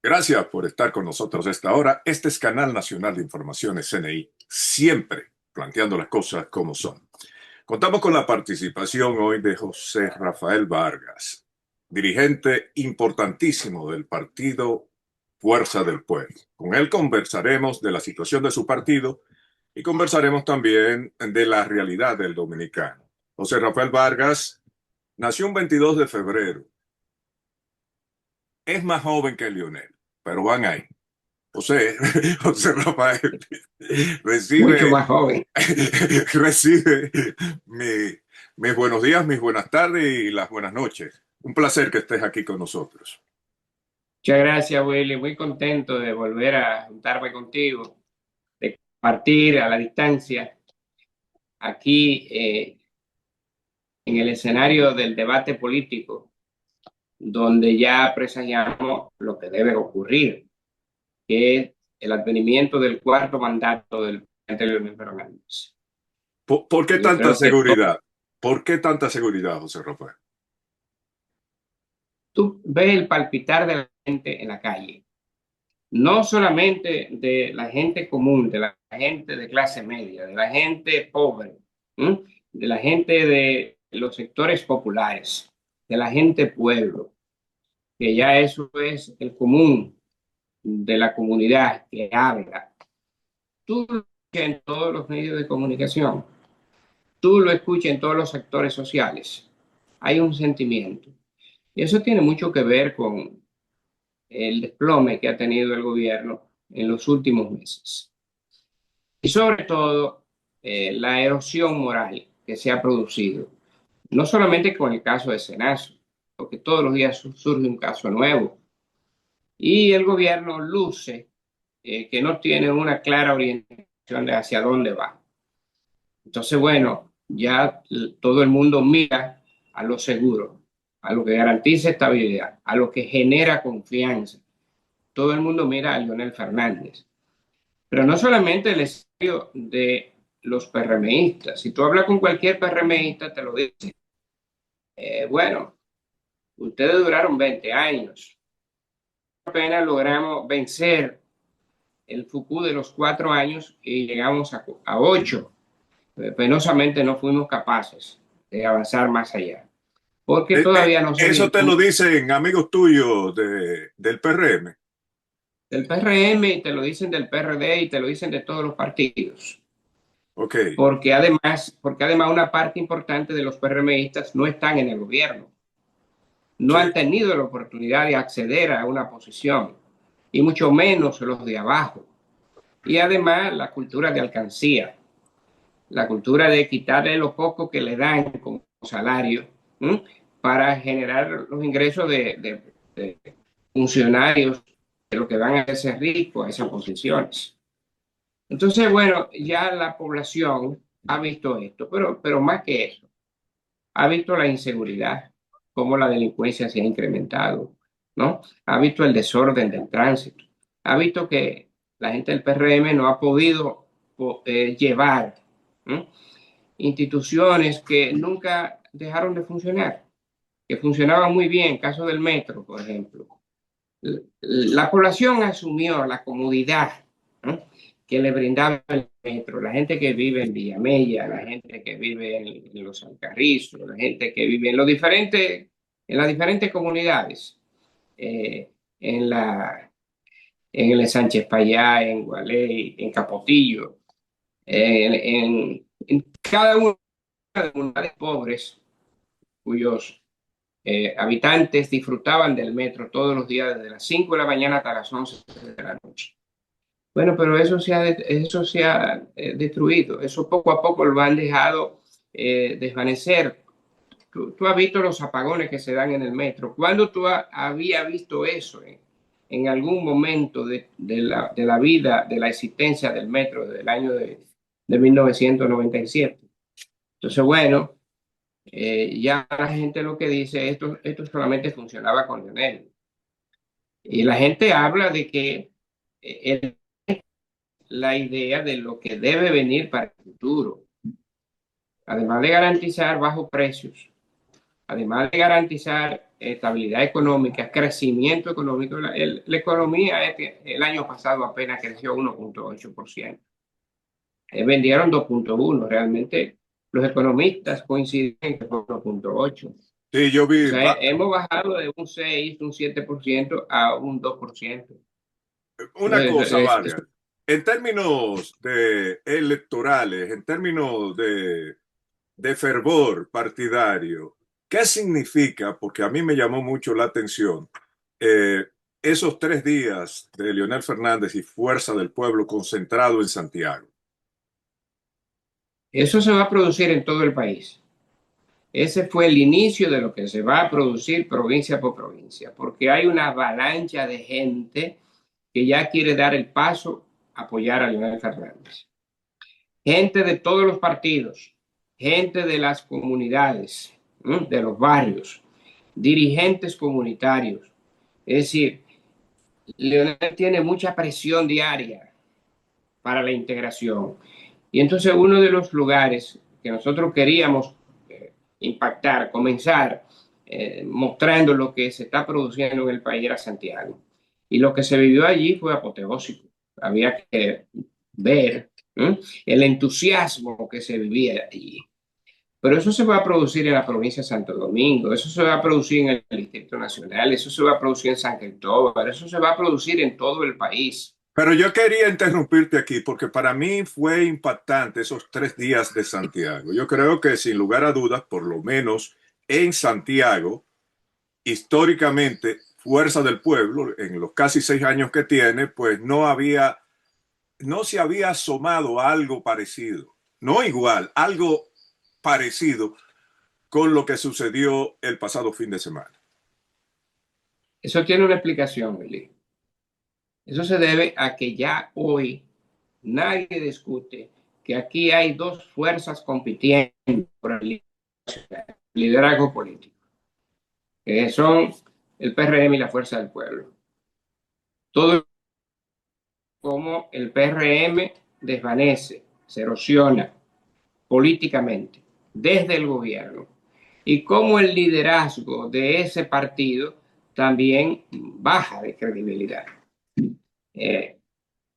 Gracias por estar con nosotros a esta hora. Este es Canal Nacional de Informaciones CNI, siempre planteando las cosas como son. Contamos con la participación hoy de José Rafael Vargas, dirigente importantísimo del partido Fuerza del Pueblo. Con él conversaremos de la situación de su partido y conversaremos también de la realidad del dominicano. José Rafael Vargas nació un 22 de febrero. Es más joven que Lionel, pero van ahí. José, José Rafael Mucho recibe, más joven. recibe mis buenos días, mis buenas tardes y las buenas noches. Un placer que estés aquí con nosotros. Muchas gracias, Willy. Muy contento de volver a juntarme contigo, de compartir a la distancia aquí en el escenario del debate político, donde ya presagiamos lo que debe ocurrir, que es el advenimiento del cuarto mandato del presidente Leonel Fernández. ¿Por qué Yo tanta creo que seguridad? ¿Por qué tanta seguridad, José Rafael? tú ves el palpitar de la gente en la calle, no solamente de la gente común, de la gente de clase media, de la gente pobre, ¿m? De la gente de los sectores populares, de la gente pueblo, que ya eso es el común de la comunidad que habla. Tú lo escuchas en todos los medios de comunicación, tú lo escuchas en todos los sectores sociales. Hay un sentimiento. Y eso tiene mucho que ver con el desplome que ha tenido el gobierno en los últimos meses. Y sobre todo, la erosión moral que se ha producido, no solamente con el caso de Cenazo, porque todos los días surge un caso nuevo, y el gobierno luce que no tiene una clara orientación de hacia dónde va. Entonces, bueno, ya todo el mundo mira a lo seguro, a lo que garantiza estabilidad, a lo que genera confianza. Todo el mundo mira a Leonel Fernández. Pero no solamente el escenario de los PRMistas. Si tú hablas con cualquier PRMista, te lo dice. Bueno, ustedes duraron 20 años. Apenas logramos vencer el FUCU de los 4 años y llegamos a 8. Penosamente no fuimos capaces de avanzar más allá. Porque todavía no se Eso te vislumbra lo dicen amigos tuyos del PRM. del PRM y te lo dicen del PRD y te lo dicen de todos los partidos. Ok, Porque además una parte importante de los PRMistas no están en el gobierno, no sí. han tenido la oportunidad de acceder a una posición, y mucho menos los de abajo. Y además la cultura de alcancía, la cultura de quitarle lo poco que le dan como salario, ¿m? Para generar los ingresos de funcionarios de lo que van a hacerse ricos a esas posiciones. Entonces, bueno, ya la población ha visto esto, pero más que eso, ha visto la inseguridad, cómo la delincuencia se ha incrementado, ¿no? Ha visto el desorden del tránsito, ha visto que la gente del PRM no ha podido llevar, ¿no? Instituciones que nunca dejaron de funcionar, que funcionaban muy bien, caso del metro, por ejemplo. La población asumió la comodidad, ¿no?, que le brindaba el metro, la gente que vive en Villamella, la gente que vive en los Alcarrizos, la gente que vive en las diferentes comunidades, en en el Sánchez Payá, en Gualey, en Capotillo, en cada una de las comunidades pobres cuyos habitantes disfrutaban del metro todos los días desde las 5 de la mañana hasta las 11 de la noche. Bueno, pero eso se ha destruido, eso poco a poco lo han dejado desvanecer. Tú has visto los apagones que se dan en el metro. ¿Cuándo tú habías visto eso en algún momento de la vida, de la existencia del metro desde el año de 1997? Entonces, bueno, ya la gente lo que dice, esto solamente funcionaba con Lionel. Y la gente habla de que eh, la idea de lo que debe venir para el futuro, además de garantizar bajos precios, además de garantizar estabilidad económica, crecimiento económico, la economía el año pasado apenas creció 1,8%. Vendieron 2,1%. Realmente los economistas coinciden en que fue 1,8%. Sí, yo O vi sea, hemos bajado de un 6, un 7% a un 2%. una Entonces, cosa, Vargas. En términos de electorales, en términos de fervor partidario, ¿qué significa? Porque a mí me llamó mucho la atención eh, esos 3 días de Leonel Fernández y Fuerza del Pueblo concentrado en Santiago. eso se va a producir en todo el país. Ese fue el inicio de lo que se va a producir provincia por provincia, porque hay una avalancha de gente que ya quiere dar el paso a apoyar a Leonel Fernández. Gente de todos los partidos, gente de las comunidades, de los barrios, dirigentes comunitarios. Es decir, Leonel tiene mucha presión diaria para la integración. Y entonces uno de los lugares que nosotros queríamos impactar, comenzar mostrando lo que se está produciendo en el país era Santiago. Y lo que se vivió allí fue apoteósico. Había que ver el entusiasmo que se vivía allí. Pero eso se va a producir en la provincia de Santo Domingo, eso se va a producir en el Distrito Nacional, eso se va a producir en San Cristóbal, eso se va a producir en todo el país. Pero yo quería interrumpirte aquí porque para mí fue impactante esos 3 días de Santiago. Yo creo que sin lugar a dudas, por lo menos en Santiago, históricamente, Fuerza del Pueblo, en los casi 6 años que tiene, pues no se había asomado a algo parecido, no igual, algo parecido con lo que sucedió el pasado fin de semana. Eso tiene una explicación, Eli. Eso se debe a que ya hoy nadie discute que aquí hay dos fuerzas compitiendo por el liderazgo político, que son el PRM y la Fuerza del Pueblo. Todo como el PRM desvanece, se erosiona políticamente desde el gobierno y cómo el liderazgo de ese partido también baja de credibilidad. Eh,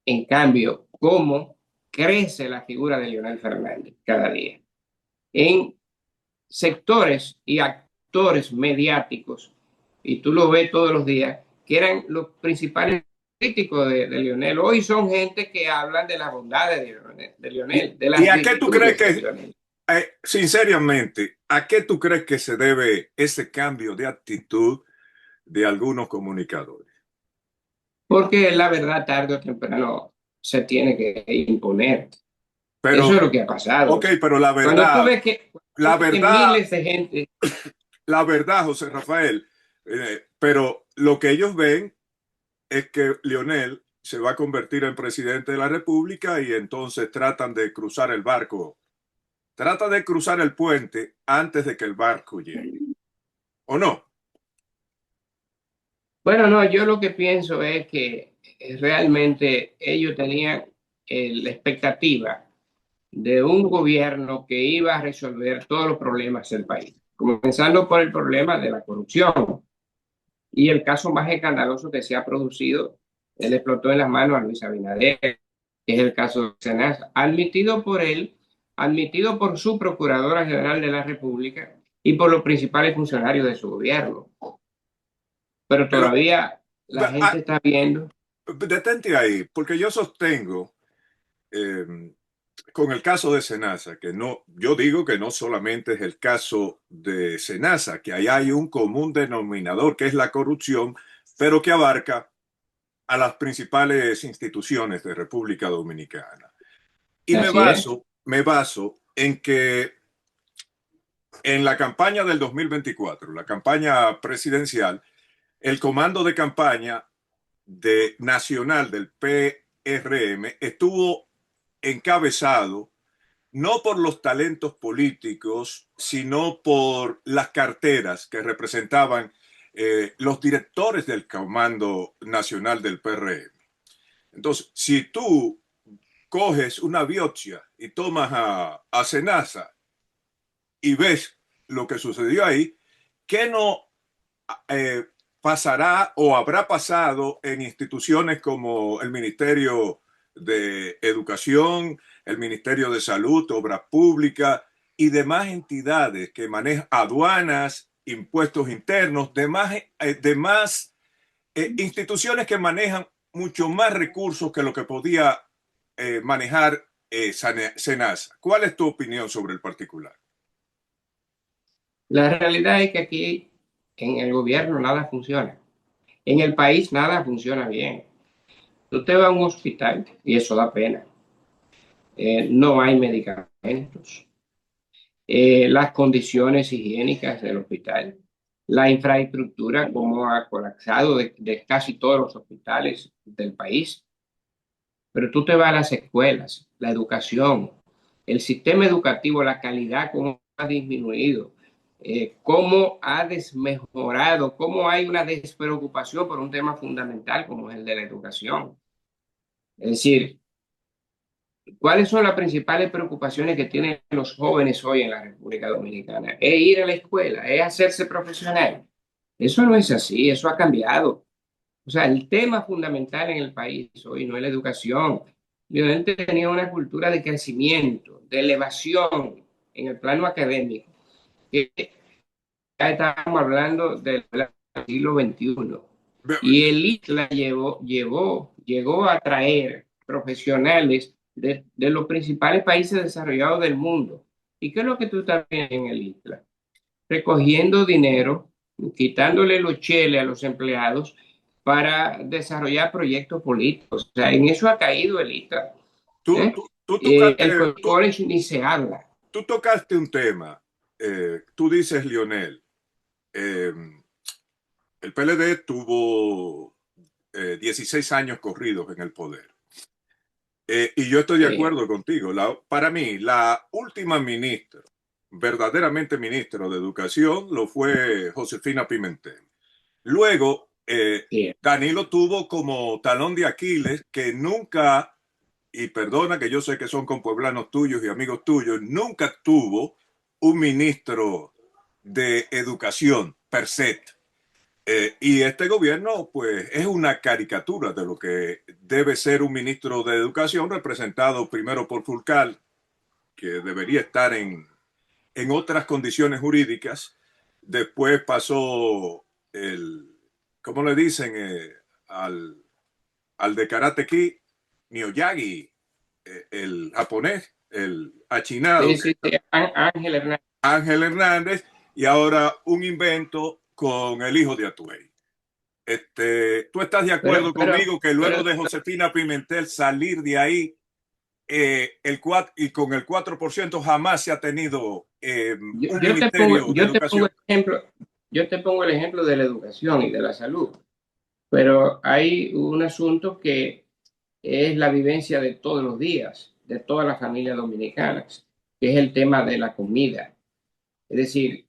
en cambio, cómo crece la figura de Leonel Fernández cada día en sectores y actores mediáticos, y tú lo ves todos los días, que eran los principales críticos de Leonel. Hoy son gente que hablan de las bondades de Leonel, de ¿Y las a qué tú crees virtudes de que, Leonel. sinceramente, a qué tú crees que se debe ese cambio de actitud de algunos comunicadores? Porque la verdad tarde o temprano se tiene que imponer. Eso es Pero, lo que ha pasado. ok, pero la Cuando tú verdad, ves que, la verdad, miles de gente, la verdad, José Rafael, pero lo que ellos ven es que Lionel se va a convertir en presidente de la República y entonces tratan de cruzar el barco, trata de cruzar el puente antes de que el barco llegue, ¿o no? bueno, no, yo lo que pienso es que realmente ellos tenían la expectativa de un gobierno que iba a resolver todos los problemas del país, comenzando por el problema de la corrupción. Y el caso más escandaloso que se ha producido, él explotó en las manos a Luis Abinader, que es el caso de Senasa, admitido por él, admitido por su Procuradora General de la República y por los principales funcionarios de su gobierno. Pero Pero todavía la gente está viendo. detente ahí, porque yo sostengo eh, con el caso de Senasa, que no, yo digo que no solamente es el caso de Senasa, que ahí hay un común denominador que es la corrupción, pero que abarca a las principales instituciones de República Dominicana. Y Así es. me baso en que en la campaña del 2024, la campaña presidencial, el comando de campaña nacional del PRM estuvo encabezado no por los talentos políticos, sino por las carteras que representaban los directores del Comando Nacional del PRM. Entonces, si tú coges una biopsia y tomas a Senasa y ves lo que sucedió ahí, ¿qué no eh, pasará o habrá pasado en instituciones como el Ministerio de Educación, el Ministerio de Salud, Obras Públicas y demás entidades que manejan aduanas, impuestos internos, demás instituciones que manejan mucho más recursos que lo que podía manejar SENASA? ¿Cuál es tu opinión sobre el particular? La realidad es que aquí en el gobierno nada funciona. En el país nada funciona bien. Tú te vas a un hospital y eso da pena. No hay medicamentos. Las condiciones higiénicas del hospital, la infraestructura como ha colapsado de casi todos los hospitales del país. Pero tú te vas a las escuelas, la educación, el sistema educativo, la calidad, cómo ha disminuido, cómo ha desmejorado, cómo hay una despreocupación por un tema fundamental como es el de la educación. Es decir, ¿cuáles son las principales preocupaciones que tienen los jóvenes hoy en la República Dominicana? Es ir a la escuela, es hacerse profesional. Eso no es así, eso ha cambiado. O sea, el tema fundamental en el país hoy no es la educación. Lionel tenía una cultura de crecimiento, de elevación en el plano académico, que ya estamos hablando del siglo XXI. Y el ISLA llegó a traer profesionales de los principales países desarrollados del mundo. ¿Y qué es lo que tú estás viendo en el ISLA? Recogiendo dinero, quitándole los cheles a los empleados para desarrollar proyectos políticos. O sea, en eso ha caído el ISLA. Tú, ¿Eh? tú, tú tocaste, El tú, college ni se habla. tú tocaste un tema. Tú dices, Lionel, eh, el PLD tuvo 16 años corridos en el poder. Y yo estoy de Sí, acuerdo contigo. Para mí, la última ministra, verdaderamente ministra de Educación, lo fue Josefina Pimentel. Luego, sí. Danilo tuvo como talón de Aquiles que nunca, y perdona que yo sé que son compueblanos tuyos y amigos tuyos, nunca tuvo un ministro de educación per se. Y este gobierno, pues, es una caricatura de lo que debe ser un ministro de educación, representado primero por Fulcal, que debería estar en otras condiciones jurídicas. Después pasó el, ¿cómo le dicen? Al, al de Karate Kid, Miyagi, el japonés, el achinado, Sí, sí, sí. Ángel Hernández. Ángel Hernández, y ahora un invento con el hijo de Atuey. ¿Tú estás de Pero, acuerdo pero, conmigo que luego pero de Josefina Pimentel salir de ahí y con el 4% jamás se ha tenido un ministerio de yo te pongo educación? el ejemplo, yo te pongo el ejemplo de la educación y de la salud. Pero hay un asunto que es la vivencia de todos los días, de todas las familias dominicanas, que es el tema de la comida. Es decir,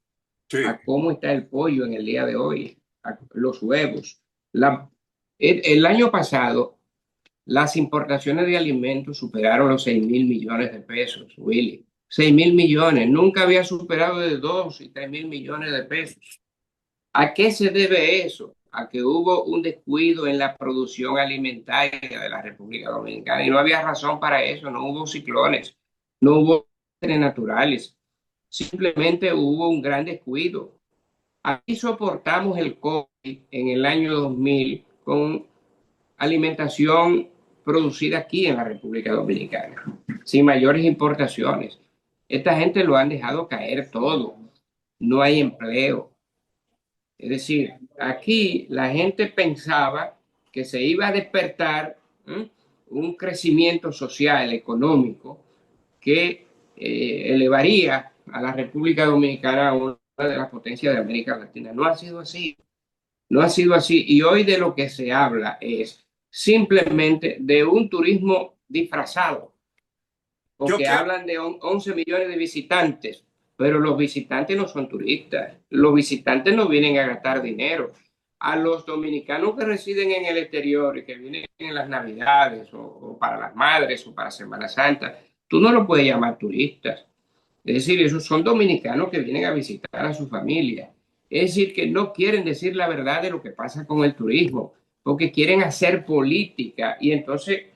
Sí, a cómo está el pollo en el día de hoy, a los huevos. El año pasado, las importaciones de alimentos superaron los 6.000 millones de pesos, Willy. 6.000 millones. Nunca había superado de 2 y 3.000 millones de pesos. ¿A qué se debe eso? A que hubo un descuido en la producción alimentaria de la República Dominicana y no había razón para eso, no hubo ciclones, no hubo desastres naturales, simplemente hubo un gran descuido. Aquí soportamos el COVID en el año 2000 con alimentación producida aquí en la República Dominicana, sin mayores importaciones. Esta gente lo han dejado caer todo, no hay empleo. Es decir, aquí la gente pensaba que se iba a despertar un crecimiento social, económico, que elevaría a la República Dominicana a una de las potencias de América Latina. No ha sido así, no ha sido así. Y hoy de lo que se habla es simplemente de un turismo disfrazado, yo porque quiero, hablan de 11 millones de visitantes, pero los visitantes no son turistas, los visitantes no vienen a gastar dinero. A los dominicanos que residen en el exterior y que vienen en las Navidades o para las Madres o para Semana Santa, tú no lo puedes llamar turistas. Es decir, esos son dominicanos que vienen a visitar a su familia. Es decir, que no quieren decir la verdad de lo que pasa con el turismo, porque quieren hacer política y entonces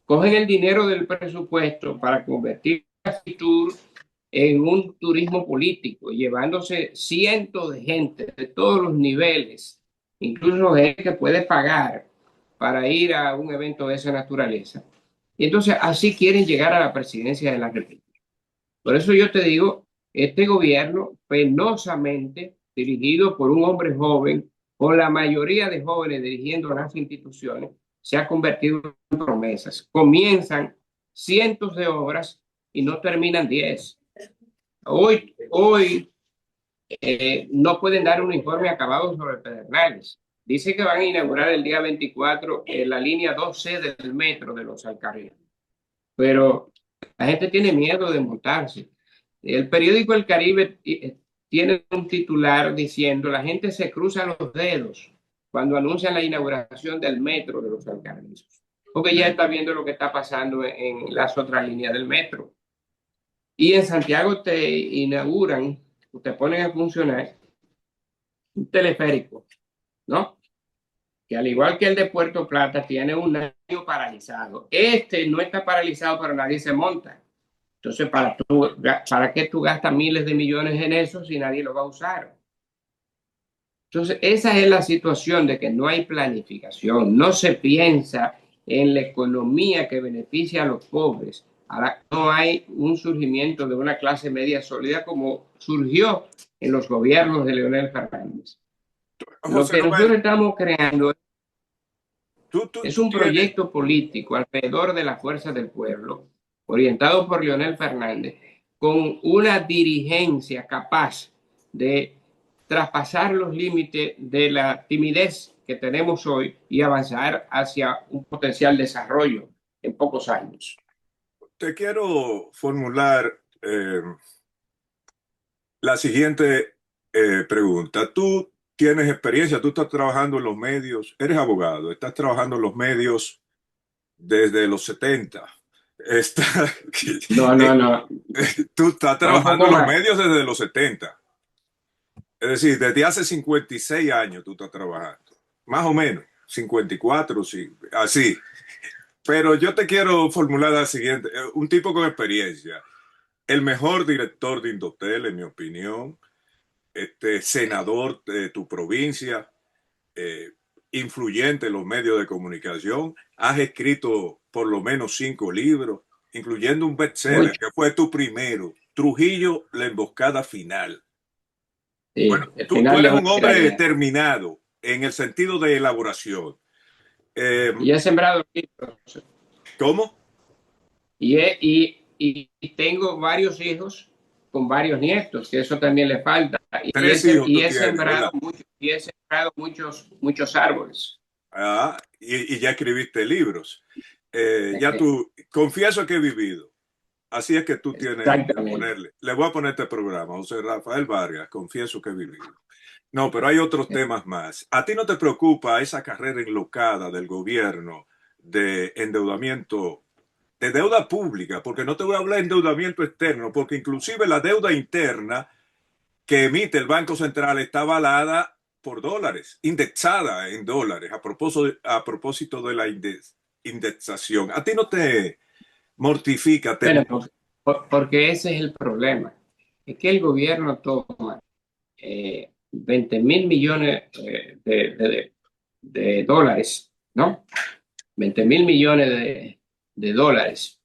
cogen el dinero del presupuesto para convertir Fitur en un turismo político, llevándose cientos de gente de todos los niveles, incluso gente que puede pagar para ir a un evento de esa naturaleza. Y entonces así quieren llegar a la presidencia de la República. Por eso yo te digo, este gobierno penosamente dirigido por un hombre joven, con la mayoría de jóvenes dirigiendo las instituciones, se ha convertido en promesas. Comienzan cientos de obras y no terminan 10. Hoy no pueden dar un informe acabado sobre Pedernales. Dice que van a inaugurar el día 24 la línea 2C del metro de los Alcarrizos, pero la gente tiene miedo de montarse. El periódico El Caribe tiene un titular diciendo: la gente se cruza los dedos cuando anuncian la inauguración del metro de los Alcarrizos, porque ya está viendo lo que está pasando en las otras líneas del metro. Y en Santiago te inauguran, te ponen a funcionar un teleférico, ¿no? Que al igual que el de Puerto Plata tiene un año paralizado. Este no está paralizado, pero nadie se monta. Entonces, ¿para qué tú gastas miles de millones en eso si nadie lo va a usar? Entonces, esa es la situación de que no hay planificación, no se piensa en la economía que beneficia a los pobres. Ahora, no hay un surgimiento de una clase media sólida como surgió en los gobiernos de Leonel Fernández. Lo José que nosotros Rafael, estamos creando es tú un tienes, proyecto político alrededor de la fuerza del pueblo, orientado por Leonel Fernández, con una dirigencia capaz de traspasar los límites de la timidez que tenemos hoy y avanzar hacia un potencial desarrollo en pocos años. te quiero formular la siguiente pregunta. Tú tienes experiencia, tú estás trabajando en los medios, eres abogado, estás trabajando en los medios desde los 70. Está, No, no, no, tú estás no, un trabajando poco en los más. medios desde los 70. Es decir, desde hace 56 años tú estás trabajando. Más o menos, 54, sí, así. Pero yo te quiero formular la siguiente, un tipo con experiencia, el mejor director de Indotel, en mi opinión, senador de tu provincia, eh, influyente en los medios de comunicación, has escrito por lo menos 5 libros, incluyendo un bestseller Mucho. que fue tu primero, Trujillo, la emboscada final. Bueno, Sí, el tú final de eres una un hombre tiranía. terminado en el sentido de elaboración. Eh, Y he sembrado libros. ¿Cómo? Y tengo varios hijos con varios nietos, que eso también le falta. Y he, 3 hijos y tú he tienes, sembrado, ¿verdad? y he sembrado muchos árboles. Ah, y ya escribiste libros. Ya tú, confieso que he vivido. Así es que tú tienes que Exactamente. ponerle. Le voy a poner este programa, José Rafael Vargas, confieso que he vivido. No, pero hay otros temas más. ¿A ti no te preocupa esa carrera enlocada del gobierno de endeudamiento, de deuda pública? Porque no te voy a hablar de endeudamiento externo, porque inclusive la deuda interna que emite el Banco Central está avalada por dólares, indexada en dólares, a propósito de la indexación. ¿A ti no te mortifica, te Bueno, porque ese es el problema. Es que el gobierno toma 20.000 millones de dólares, ¿no? 20.000 millones de dólares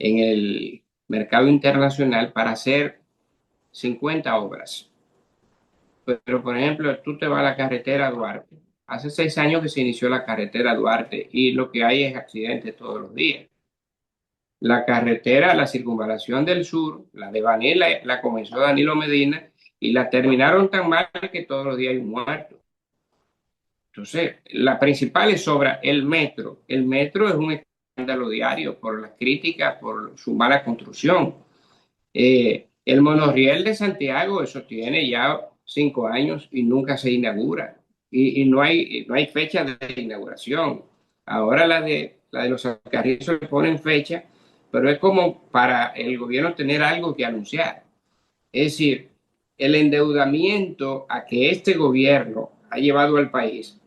en el mercado internacional para hacer 50 obras. Pero, por ejemplo, tú te vas a la carretera Duarte. Hace 6 años que se inició la carretera Duarte y lo que hay es accidentes todos los días. La carretera, la circunvalación del sur, la de Baní, la comenzó Danilo Medina y la terminaron tan mal que todos los días hay un muerto. Entonces, la principal es obra, el metro. El metro es un escándalo diario por las críticas, por su mala construcción. El monorriel de Santiago, eso tiene ya 5 años y nunca se inaugura. Y no hay fecha de inauguración. Ahora la de los Alcarrizos le ponen fecha, pero es como para el gobierno tener algo que anunciar. Es decir, el endeudamiento a que este gobierno ha llevado al país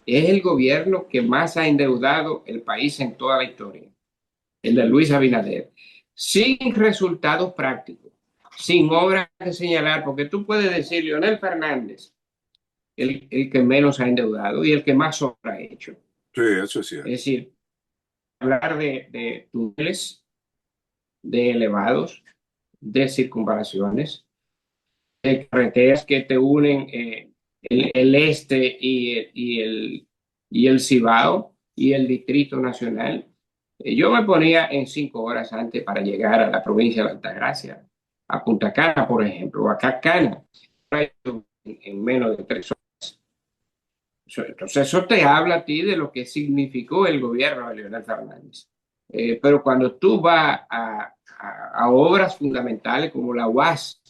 es el gobierno que más ha endeudado el país en toda la historia, el de Luis Abinader, sin resultados prácticos, sin obras que señalar, porque tú puedes decir Leonel Fernández, el que menos ha endeudado y el que más obra ha hecho. Sí, eso es Es cierto. decir, hablar de túneles, de elevados, de circunvalaciones, de carreteras que te unen el este y el Cibao y el Distrito Nacional. Yo me ponía en 5 horas antes para llegar a la provincia de Altagracia, a Punta Cana, por ejemplo, o a Cacana, en menos de 3 horas. Entonces, eso te habla a ti de lo que significó el gobierno de Leonel Fernández. Pero cuando tú vas a obras fundamentales como la UAS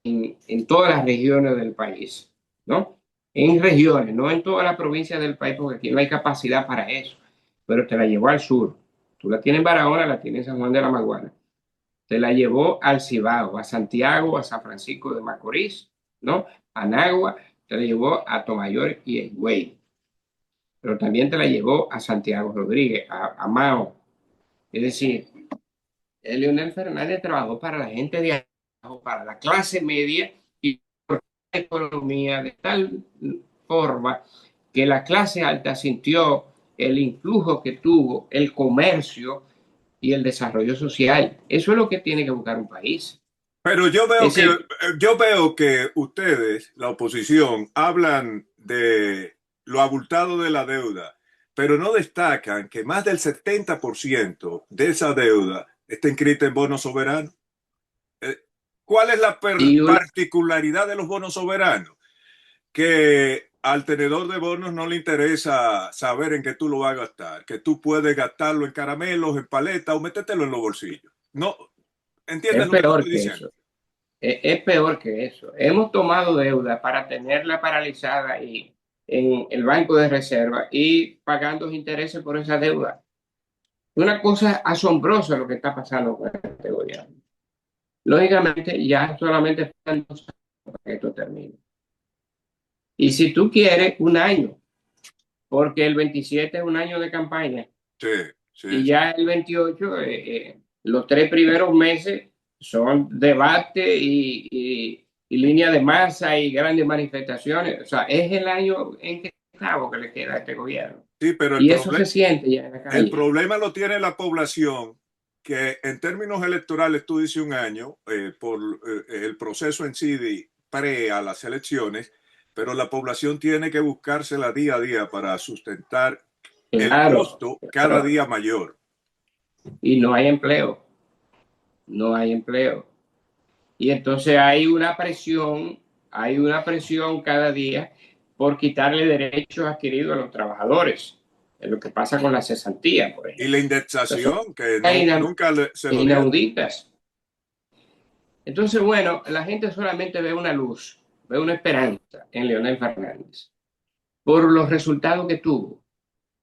en todas las regiones del país, ¿no? En regiones, no en todas las provincias del país, porque aquí no hay capacidad para eso, pero te la llevó al sur. Tú la tienes en Barahona, la tienes en San Juan de la Maguana. Te la llevó al Cibao, a Santiago, a San Francisco de Macorís, ¿no? A Nagua, te la llevó a Tomayor y Higüey, pero también te la llevó a Santiago Rodríguez, a Mao. Es decir, Leonel Fernández trabajó para la gente de abajo, para la clase media y por la economía de tal forma que la clase alta sintió el influjo que tuvo el comercio y el desarrollo social. Eso es lo que tiene que buscar un país. Pero Es decir, yo veo que ustedes, la oposición, hablan de lo abultado de la deuda, pero no destacan que más del 70% de esa deuda está inscrita en bonos soberanos. Eh, ¿Cuál es la y una, particularidad de los bonos soberanos? Que al tenedor de bonos no le interesa saber en qué tú lo vas a gastar, que tú puedes gastarlo en caramelos, en paletas o métetelo en los bolsillos. No, ¿entiendes es lo que te peor estoy que diciendo? eso. Es peor que eso. Hemos tomado deuda para tenerla paralizada y en el Banco de Reserva y pagando intereses por esa deuda. Una cosa asombrosa lo que está pasando con este gobierno. Lógicamente, ya solamente faltan 2 años para que esto termine. Y si tú quieres, un año, porque el 27 es un año de campaña Sí, sí, y sí. ya el 28, los 3 primeros meses son debate y línea de masa y grandes manifestaciones. O sea, es el año en que estamos que le queda a este gobierno. Sí, pero Y eso se siente ya en la el calle. problema lo tiene la población, que en términos electorales tú dices un año por el proceso en sí de pre a las elecciones, pero la población tiene que buscársela día a día para sustentar el Claro, costo cada claro. día mayor. Y no hay empleo, no hay empleo. Y entonces hay una presión cada día por quitarle derechos adquiridos a los trabajadores. Es lo que pasa con la cesantía, por Y la ejemplo. Entonces, indexación, que no, hay nunca se lo dieron. inauditas. Entonces, bueno, la gente solamente ve una luz, ve una esperanza en Leonel Fernández por los resultados que tuvo.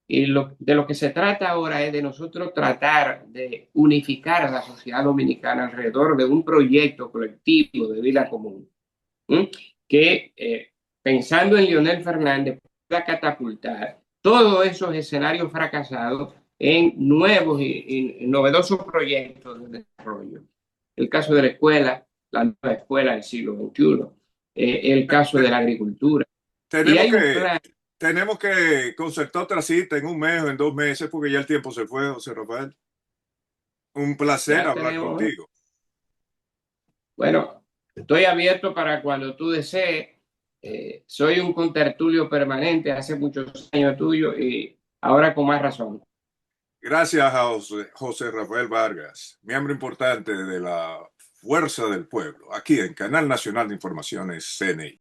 Y de lo que se trata ahora es de nosotros tratar de unificar a la sociedad dominicana alrededor de un proyecto colectivo de vida común, ¿m? Que pensando en Leonel Fernández pueda catapultar todos esos escenarios fracasados en nuevos y novedosos proyectos de desarrollo. El caso de la escuela, la nueva escuela del siglo XXI, el caso de la agricultura. Y Tenemos hay un que, plan. tenemos que concertar otra cita en un mes o en 2 meses, porque ya el tiempo se fue, José Rafael. Un placer Ya hablar tenemos, contigo. bueno, estoy abierto para cuando tú desees. Soy un contertulio permanente hace muchos años tuyo y ahora con más razón. Gracias a José Rafael Vargas, miembro importante de la Fuerza del Pueblo, aquí en Canal Nacional de Informaciones CNI.